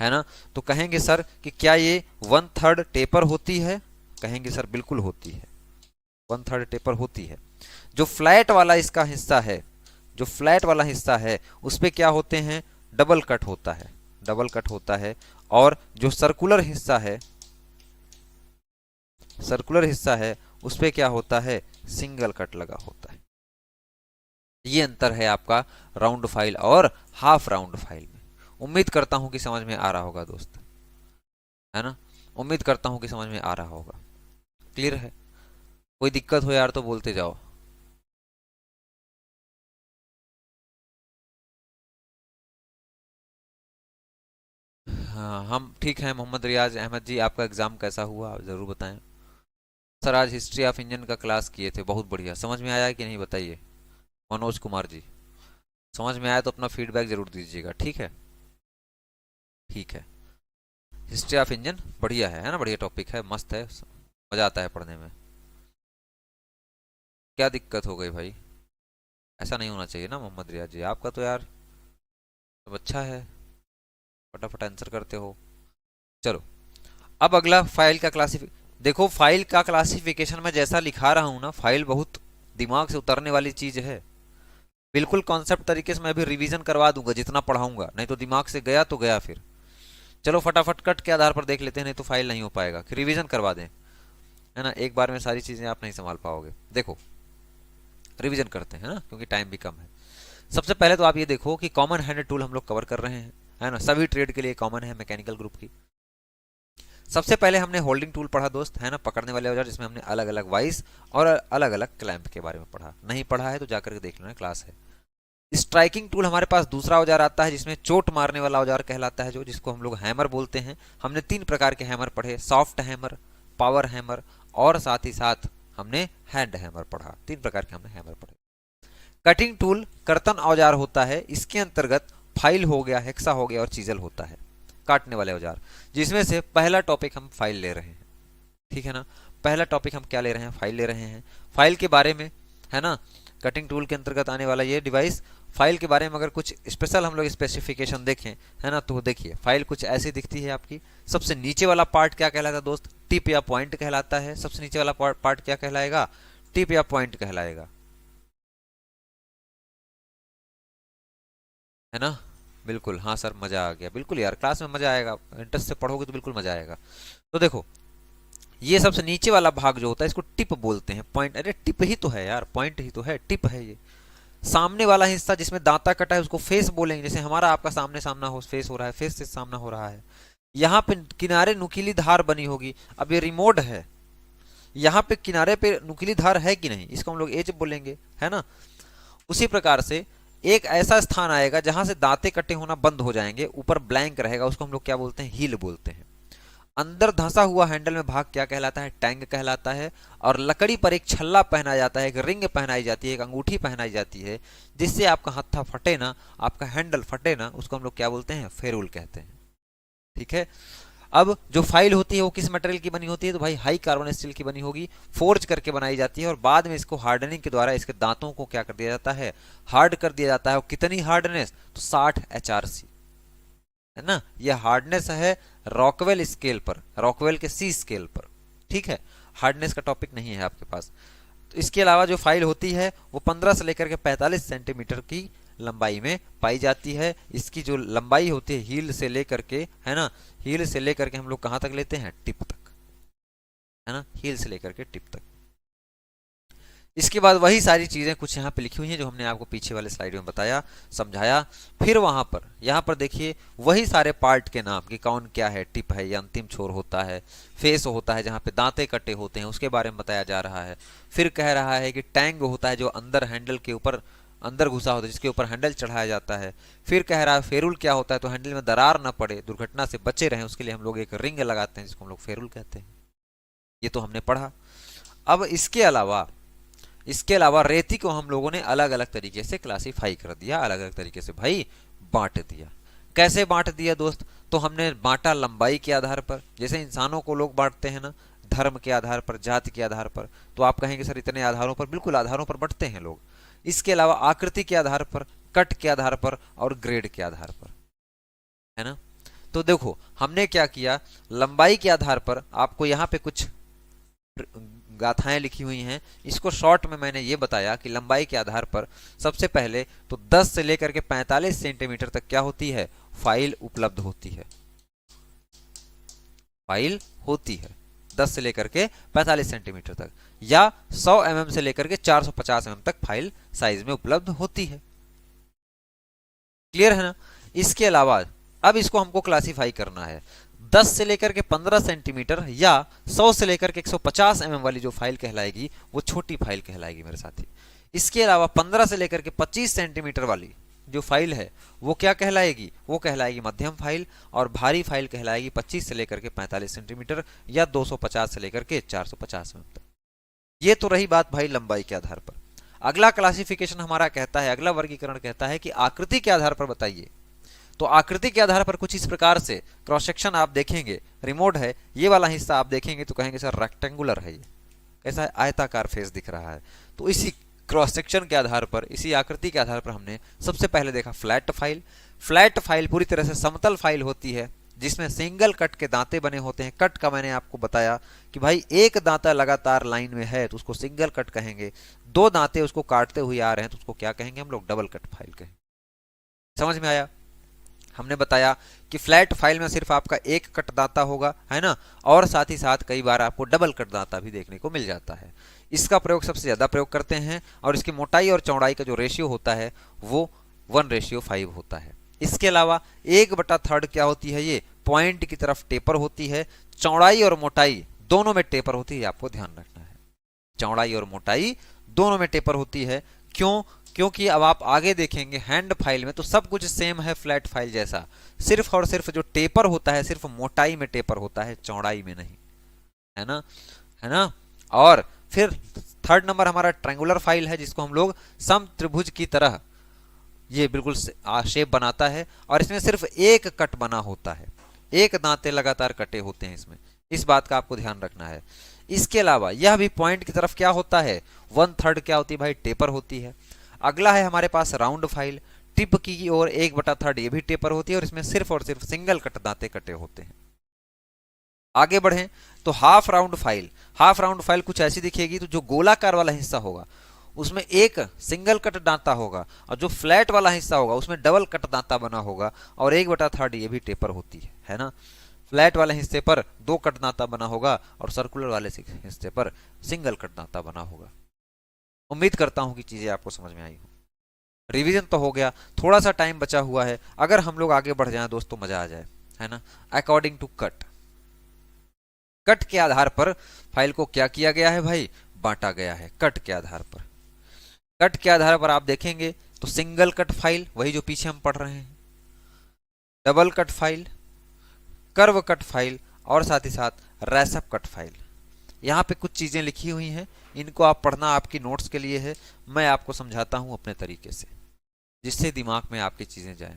है ना। तो कहेंगे सर कि क्या ये 1/3 टेपर होती है, कहेंगे सर बिल्कुल होती है, 1/3 टेपर होती है। जो फ्लैट वाला इसका हिस्सा है, जो फ्लैट वाला हिस्सा है उस पे क्या होते हैं, डबल कट होता है, डबल कट होता है। और जो सर्कुलर हिस्सा है, सर्कुलर हिस्सा है उस पे क्या होता है, सिंगल कट लगा होता है। ये अंतर है आपका राउंड फाइल और हाफ राउंड फाइल में। उम्मीद करता हूं कि समझ में आ रहा होगा दोस्त, है ना, उम्मीद करता हूं कि समझ में आ रहा होगा, क्लियर है। कोई दिक्कत हो यार तो बोलते जाओ। हाँ हम ठीक हैं। मोहम्मद रियाज अहमद जी, आपका एग्जाम कैसा हुआ आप जरूर बताएं। सर आज हिस्ट्री ऑफ इंजन का क्लास किए थे, बहुत बढ़िया, समझ में आया कि नहीं बताइए। मनोज कुमार जी, समझ में आया तो अपना फीडबैक जरूर दीजिएगा, ठीक है। ठीक है, हिस्ट्री ऑफ इंजन बढ़िया है ना, बढ़िया टॉपिक है, मस्त है, मजा आता है पढ़ने में। क्या दिक्कत हो गई भाई, ऐसा नहीं होना चाहिए ना मोहम्मद रियाज जी, आपका तो यार सब अच्छा है, फटाफट आंसर करते हो। चलो अब अगला फाइल का देखो फाइल का क्लासिफिकेशन में जैसा लिखा रहा हूं ना, फाइल बहुत दिमाग से उतरने वाली चीज है। बिल्कुल कॉन्सेप्ट तरीके से मैं अभी रिवीजन करवा दूंगा जितना पढ़ाऊंगा, नहीं तो दिमाग से गया तो गया फिर। चलो फटाफट कट के आधार पर देख लेते हैं, नहीं तो फाइल नहीं हो पाएगा, फिर रिवीजन करवा दें, है ना, एक बार में सारी चीजें आप नहीं संभाल पाओगे। देखो रिवीजन करते हैं ना, क्योंकि टाइम भी कम है। सबसे पहले तो आप ये देखो कि कॉमन हैंड टूल हम लोग कवर कर रहे हैं, है ना, सभी ट्रेड के लिए कॉमन है मैकेनिकल ग्रुप की। सबसे पहले हमने होल्डिंग टूल पढ़ा दोस्त, है ना, पकड़ने वाले औजार, जिसमें हमने अलग अलग वाइस और अलग अलग क्लैंप के बारे में पढ़ा। नहीं पढ़ा है तो जाकर के देख लेना, क्लास है। स्ट्राइकिंग टूल हमारे पास दूसरा औजार आता है, जिसमें चोट मारने वाला औजार कहलाता है, जो जिसको हम लोग हैमर बोलते हैं। हमने 3 प्रकार के हैमर पढ़े, सॉफ्ट हैमर, पावर हैमर और साथ ही साथ हमने हैंड हैमर पढ़ा। 3 प्रकार के हमने हैमर पढ़े। कटिंग टूल कर्तन औजार होता है, इसके अंतर्गत फाइल हो गया, हेक्सा हो गया और चीजल होता है, काटने वाले औजार। जिसमें से पहला टॉपिक हम फाइल ले रहे हैं, ठीक है ना। पहला टॉपिक हम क्या ले रहे हैं, फाइल ले रहे हैं। फाइल के बारे में, है ना, कटिंग टूल के अंतर्गत आने वाला ये डिवाइस, फाइल के बारे में अगर कुछ स्पेशल हम लोग स्पेसिफिकेशन देखें, है ना, तो देखिए फाइल कुछ ऐसी दिखती है आपकी। सबसे नीचे वाला पार्ट क्या कहलाता है दोस्त, टिप या पॉइंट कहलाता है। सबसे नीचे वाला पार्ट क्या कहलाएगा, टिप या पॉइंट कहलाएगा, है ना। बिल्कुल हाँ सर, मजा आ गया, बिल्कुल यार, क्लास में मजा आएगा, इंटरेस्ट से पढ़ोगे तो बिल्कुल मजा आएगा। तो देखो ये सबसे नीचे वाला भाग जो होता है इसको टिप बोलते हैं, पॉइंट, अरे टिप ही तो है यार, पॉइंट ही तो है, टिप है ये। सामने वाला हिस्सा जिसमें दांता कटा है उसको फेस बोलेंगे, जैसे हमारा आपका सामने सामना हो, फेस हो रहा है, फेस से सामना हो रहा है। यहाँ पे किनारे नुकीली धार बनी होगी, अब ये रिमोट है, यहाँ पे किनारे पे नुकीली धार है कि नहीं, इसको हम लोग एज बोलेंगे, है ना। उसी प्रकार से एक ऐसा स्थान आएगा जहां से दांते कटे होना बंद हो जाएंगे, ऊपर ब्लैंक रहेगा, उसको हम लोग क्या बोलते हैं, हील बोलते हैं। अंदर धंसा हुआ हैंडल में भाग क्या कहलाता है, टैंग कहलाता है। और लकड़ी पर एक छल्ला पहना जाता है, एक रिंग पहनाई जाती है, एक अंगूठी पहनाई जाती है, जिससे आपका हत्था फटे ना, आपका हैंडल फटे ना, उसको हम लोग क्या बोलते हैं, फेरूल कहते हैं, ठीक है। अब जो फाइल होती है वो किस मटेरियल की बनी होती है, तो भाई हाई कार्बन स्टील की बनी होगी, फोर्ज करके बनाई जाती है और बाद में इसको हार्डनिंग के द्वारा इसके दांतों को क्या कर दिया जाता है, हार्ड कर दिया जाता है। और कितनी हार्डनेस, तो 60 HRC, है ना। ये हार्डनेस है रॉकवेल स्केल पर, रॉकवेल के सी स्केल पर, ठीक है। हार्डनेस का टॉपिक नहीं है आपके पास। तो इसके अलावा जो फाइल होती है वो 15 से लेकर के 45 सेंटीमीटर की लंबाई में पाई जाती है। इसकी जो लंबाई होती है हील से लेकर के, है ना, हील से लेकर के हम लोग कहाँ तक लेते हैं, टिप तक, है ना, हील से लेकर के टिप तक। इसके बाद वही सारी चीजें कुछ यहाँ पे लिखी हुई हैं जो हमने आपको पीछे वाले स्लाइड में बताया, समझाया। फिर वहां पर यहाँ पर देखिए वही सारे पार्ट के नाम कि कौन क्या है, टिप है, ये अंतिम छोर होता है, फेस होता है जहाँ पे दांते कटे होते हैं उसके बारे में बताया जा रहा है। फिर कह रहा है कि टैंग होता है जो अंदर हैंडल के ऊपर अंदर घुसा होता है, जिसके ऊपर हैंडल चढ़ाया जाता है। फिर कह रहा है फेरुल क्या होता है, तो हैंडल में दरार ना पड़े, दुर्घटना से बचे रहें, उसके लिए हम लोग एक रिंग लगाते हैं जिसको हम लोग फेरुल कहते हैं। ये तो हमने पढ़ा। अब इसके अलावा रेती को हम लोगों ने अलग अलग तरीके से क्लासीफाई कर दिया, अलग अलग तरीके से भाई बांट दिया। कैसे बांट दिया दोस्त, तो हमने बांटा लंबाई के आधार पर, जैसे इंसानों को लोग बांटते हैं ना, धर्म के आधार पर, जाति के आधार पर। तो आप कहेंगे सर इतने आधारों पर, बिल्कुल आधारों पर बांटते हैं लोग। इसके अलावा आकृति के आधार पर, कट के आधार पर और ग्रेड के आधार पर, है ना। तो देखो हमने क्या किया, लंबाई के आधार पर आपको यहाँ पे कुछ गाथाएं लिखी हुई हैं। इसको शॉर्ट में मैंने ये बताया कि लंबाई के आधार पर सबसे पहले तो 10 से लेकर के 45 सेंटीमीटर तक क्या होती है, फाइल उपलब्ध होती है। फाइल होती है 10 से लेकर के 45 सेंटीमीटर तक, या 100 mm से लेकर के 450 mm तक फाइल साइज में उपलब्ध होती है। क्लियर है ना। इसके अलावा अब इसको हमको क्लासिफाई करना है। 10 से लेकर के 15 सेंटीमीटर या 100 से लेकर के 150 mm वाली जो फाइल कहलाएगी वो छोटी फाइल कहलाएगी मेरे साथी। इसके अलावा 15 से लेकर के 25 सेंटीमीटर वाली जो फाइल है वो क्या कहलाएगी, वो कहलाएगी मध्यम फाइल। और भारी फाइल कहलाएगी 25 से लेकर के 45 सेंटीमीटर या 250 से लेकर के 450 mm तक। ये तो रही बात भाई लंबाई के आधार पर। अगला क्लासिफिकेशन हमारा कहता है, अगला वर्गीकरण कहता है कि आकृति के आधार पर बताइए। तो आकृति के आधार पर कुछ इस प्रकार से क्रॉस सेक्शन आप देखेंगे, रिमोट है ये वाला हिस्सा आप देखेंगे तो कहेंगे सर रेक्टेंगुलर है, ये कैसा है, आयताकार फेस दिख रहा है। तो इसी क्रॉस सेक्शन के आधार पर, इसी आकृति के आधार पर हमने सबसे पहले देखा फ्लैट फाइल। फ्लैट फाइल पूरी तरह से समतल फाइल होती है जिसमें सिंगल कट के दांते बने होते हैं। कट का मैंने आपको बताया कि भाई एक दांता लगातार लाइन में है तो उसको सिंगल कट कहेंगे, दो दांते उसको काटते हुए आ रहे हैं तो उसको क्या कहेंगे हम लोग, डबल कट फाइल कहेंगे। समझ में आया। हमने बताया कि फ्लैट फाइल में सिर्फ आपका एक कट दांता होगा, है ना, और साथ ही साथ कई बार आपको डबल कट दांता भी देखने को मिल जाता है। इसका प्रयोग सबसे ज्यादा प्रयोग करते हैं और इसकी मोटाई और चौड़ाई का जो रेशियो होता है वो 1:5 होता है। इसके अलावा 1/3 क्या होती है, ये पॉइंट की तरफ टेपर होती है। चौड़ाई और मोटाई दोनों में टेपर होती है, आपको ध्यान रखना है। चौड़ाई और मोटाई दोनों में टेपर होती है। क्यों, क्योंकि अब आप आगे देखेंगे हैंड फाइल में तो सब कुछ सेम है फ्लैट फाइल जैसा, सिर्फ और सिर्फ जो टेपर होता है सिर्फ मोटाई में टेपर होता है, चौड़ाई में नहीं, है ना, है ना। और फिर थर्ड नंबर हमारा ट्रायंगुलर फाइल है जिसको हम लोग सम त्रिभुज की तरह ये बिल्कुल शेप बनाता है और इसमें सिर्फ एक कट बना होता है, एक दांते लगातार कटे होते हैं इसमें, इस बात का आपको ध्यान रखना है। इसके अलावा यह भी पॉइंट की तरफ क्या होता है, 1/3 क्या होती है भाई, टेपर होती है। अगला है हमारे पास राउंड फाइल, टिप की ओर 1/3 ये भी टेपर होती है और इसमें सिर्फ और सिर्फ सिंगल कट दांते कटे होते हैं। आगे बढ़ें तो half round file, half round file कुछ ऐसी दिखेगी, तो जो गोलाकार वाला हिस्सा होगा उसमें एक सिंगल कट दांता होगा और जो फ्लैट वाला हिस्सा होगा उसमें डबल कट दांता बना होगा और 1/3 ये भी टेपर होती है ना। फ्लैट वाले हिस्से पर 2 कट दांता बना होगा और सर्कुलर वाले हिस्से पर सिंगल कट दांता बना होगा। उम्मीद करता हूं कि चीजें आपको समझ में आई हो। रिवीजन तो हो गया, थोड़ा सा टाइम बचा हुआ है, अगर हम लोग आगे बढ़ जाएं दोस्तों मजा आ जाए, है ना। अकॉर्डिंग टू कट, कट के आधार पर फाइल को क्या किया गया है भाई, बांटा गया है कट के आधार पर। कट के आधार पर आप देखेंगे तो सिंगल कट फाइल वही जो पीछे हम पढ़ रहे हैं, double cut file, curve cut file और साथ ही साथ रैसअप कट फाइल। यहाँ पे कुछ चीजें लिखी हुई हैं, इनको आप पढ़ना आपकी नोट्स के लिए है, मैं आपको समझाता हूं अपने तरीके से जिससे दिमाग में आपकी चीजें जाएं।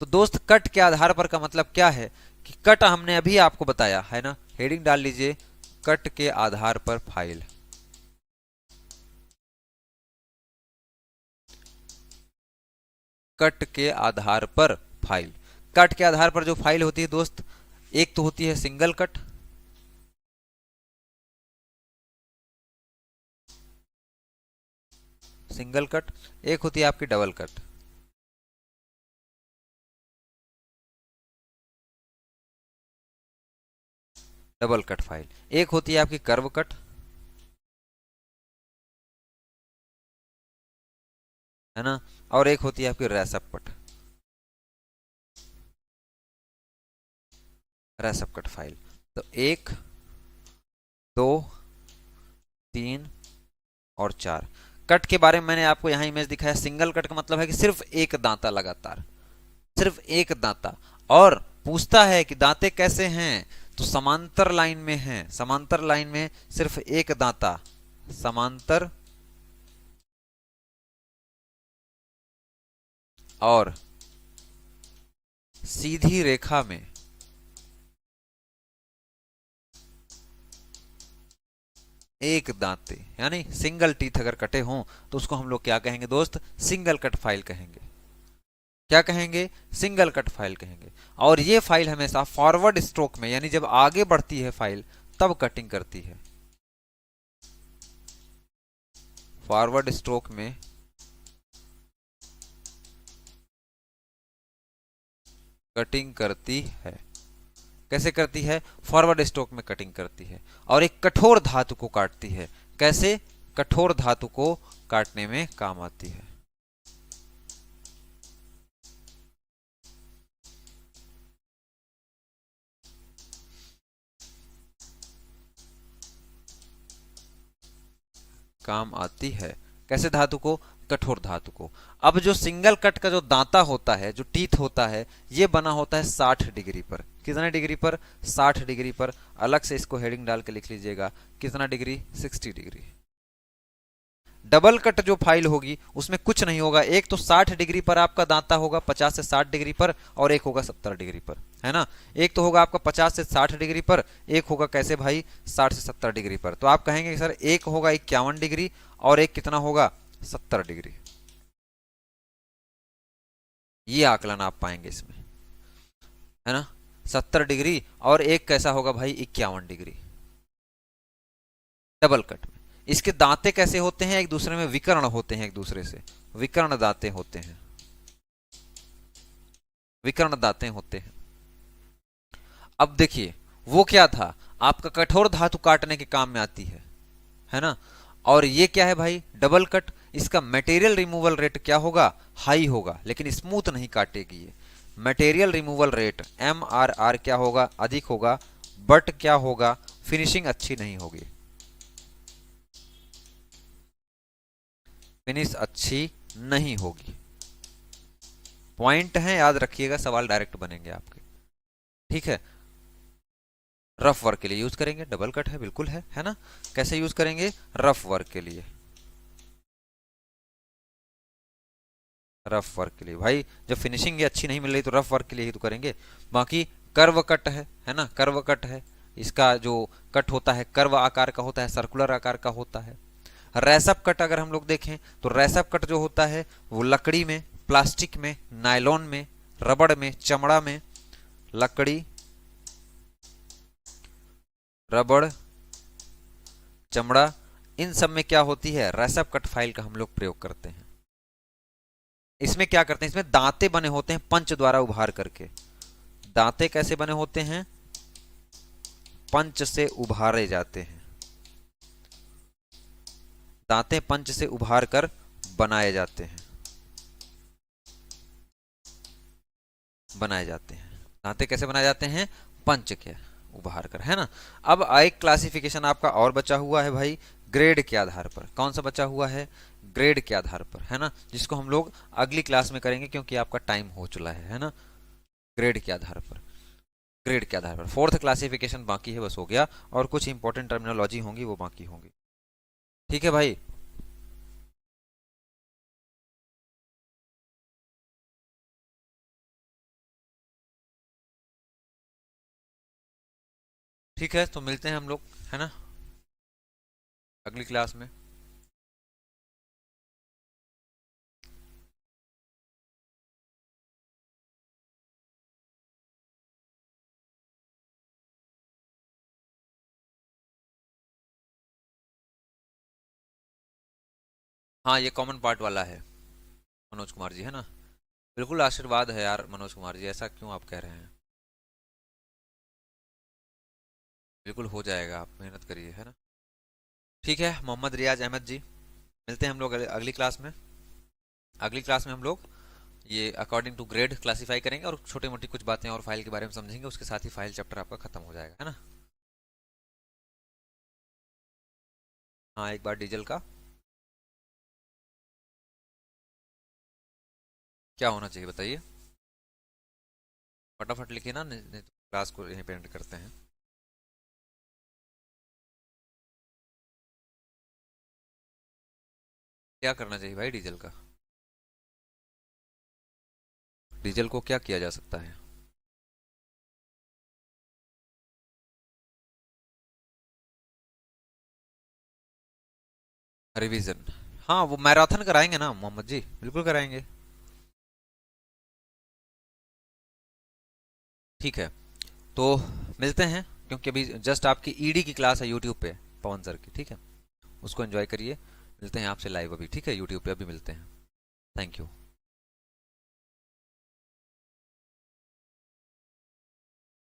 तो दोस्त कट के आधार पर का मतलब क्या है कि कट हमने अभी आपको बताया है ना, हेडिंग डाल लीजिए, कट के आधार पर फाइल। कट के आधार पर फाइल, कट के आधार पर जो फाइल होती है दोस्त, एक तो होती है सिंगल कट, सिंगल कट, एक होती है आपकी double cut. Double cut file. एक होती है आपकी कर्व कट, है ना, और एक होती है आपकी रेसअप कट, रेसअप कट फाइल। तो एक, दो, तीन और चार। कट के बारे में मैंने आपको यहाँ इमेज दिखाया। सिंगल कट का मतलब है कि सिर्फ एक दांता लगातार, सिर्फ एक दांता। और पूछता है कि दांते कैसे हैं, तो समांतर लाइन में हैं, समांतर लाइन में सिर्फ एक दांता, समांतर और सीधी रेखा में एक दांते, यानी सिंगल टीथ अगर कटे हों तो उसको हम लोग क्या कहेंगे दोस्त, सिंगल कट फाइल कहेंगे। क्या कहेंगे, सिंगल कट फाइल कहेंगे। और ये फाइल हमेशा फॉरवर्ड स्ट्रोक में, यानी जब आगे बढ़ती है फाइल तब कटिंग करती है, फॉरवर्ड स्ट्रोक में कटिंग करती है। कैसे करती है, फॉरवर्ड स्ट्रोक में कटिंग करती है। और एक कठोर धातु को काटती है। कैसे, कठोर धातु को काटने में काम आती है। काम आती है। कैसे धातु को, कठोर धातु को। अब जो सिंगल कट का जो दांता होता है, जो टीथ होता है, ये बना होता है 60 डिग्री पर। कितना डिग्री पर, 60 डिग्री पर। अलग से इसको हेडिंग डाल के लिख लीजिएगा, कितना डिग्री, 60 डिग्री। डबल कट जो फाइल होगी उसमें कुछ नहीं होगा। एक तो 60 डिग्री पर आपका दांता होगा, 50 से 60 डिग्री पर, और एक होगा 70 डिग्री पर, है ना। एक तो होगा आपका 50 से 60 डिग्री पर, एक होगा कैसे भाई, 60 से 70 डिग्री पर। तो आप कहेंगे कि सर एक होगा 51 डिग्री और एक कितना होगा, 70 डिग्री। ये आकलन आप पाएंगे इसमें, है ना। 70 डिग्री और एक कैसा होगा भाई, 51 डिग्री, डबल कट में। इसके दांते कैसे होते हैं, एक दूसरे में विकर्ण होते हैं, एक दूसरे से विकर्ण दांते होते हैं, विकर्ण दांते होते हैं। अब देखिए, वो क्या था, आपका कठोर धातु काटने के काम में आती है ना। और ये क्या है भाई, डबल कट। इसका मटेरियल रिमूवल रेट क्या होगा, हाई होगा, लेकिन स्मूथ नहीं काटेगी ये। मटेरियल रिमूवल रेट MRR क्या होगा, अधिक होगा, बट क्या होगा, फिनिशिंग अच्छी नहीं होगी, फिनिश अच्छी नहीं होगी। पॉइंट है, याद रखिएगा, सवाल डायरेक्ट बनेंगे आपके, ठीक है। रफ वर्क के लिए यूज करेंगे, डबल कट है, बिल्कुल है ना। कैसे यूज करेंगे, रफ वर्क के लिए, रफ वर्क के लिए भाई। जब फिनिशिंग अच्छी नहीं मिल रही तो रफ वर्क के लिए ही तो करेंगे। बाकी कर्व कट है ना, कर्व कट है। इसका जो कट होता है कर्व आकार का होता है, सर्कुलर आकार का होता है। रैसअप कट अगर हम लोग देखें तो रैसअप कट जो होता है वो लकड़ी में, प्लास्टिक में, नायलॉन में, रबड़ में, चमड़ा में, लकड़ी, रबड़, चमड़ा, इन सब में क्या होती है, रैसअप कट फाइल का हम लोग प्रयोग करते हैं। इसमें क्या करते हैं, इसमें दांते बने होते हैं पंच द्वारा उभार करके। दांते कैसे बने होते हैं, पंच से उभारे जाते हैं। दांते पंच से उभार कर बनाए जाते हैं, बनाए जाते हैं। दांते कैसे बनाए जाते हैं, पंच के उभार कर, है ना। अब एक क्लासिफिकेशन आपका और बचा हुआ है भाई, ग्रेड के आधार पर। कौन सा बचा हुआ है, ग्रेड के आधार पर, है ना, जिसको हम लोग अगली क्लास में करेंगे क्योंकि आपका टाइम हो चुका है ना। ग्रेड के आधार पर, ग्रेड के आधार पर फोर्थ क्लासिफिकेशन बाकी है, बस हो गया। और कुछ इंपॉर्टेंट टर्मिनोलॉजी होंगी वो बाकी होंगी, ठीक है भाई। ठीक है, तो मिलते हैं हम लोग, है ना, अगली क्लास में। हाँ, ये कॉमन पार्ट वाला है मनोज कुमार जी, है ना। बिल्कुल आशीर्वाद है यार मनोज कुमार जी, ऐसा क्यों आप कह रहे हैं। बिल्कुल हो जाएगा, आप मेहनत करिए, है ना। ठीक है मोहम्मद रियाज अहमद जी, मिलते हैं हम लोग अगली क्लास में। अगली क्लास में हम लोग ये अकॉर्डिंग टू ग्रेड क्लासीफाई करेंगे और छोटी मोटी कुछ बातें और फाइल के बारे में समझेंगे, उसके साथ ही फाइल चैप्टर आपका खत्म हो जाएगा, है ना। हाँ एक बार डीजल का क्या होना चाहिए बताइए, फटाफट लिखिए ना, नहीं तो क्लास को यहीं पे एंड करते हैं। क्या करना चाहिए भाई डीजल का, डीजल को क्या किया जा सकता है। रिवीजन, हाँ वो मैराथन कराएंगे ना मोहम्मद जी, बिल्कुल कराएंगे। ठीक है, तो मिलते हैं, क्योंकि अभी जस्ट आपकी ईडी की क्लास है यूट्यूब पे पवन सर की, ठीक है, उसको एंजॉय करिए। मिलते हैं आपसे लाइव अभी, ठीक है, यूट्यूब पे अभी मिलते हैं। Thank you.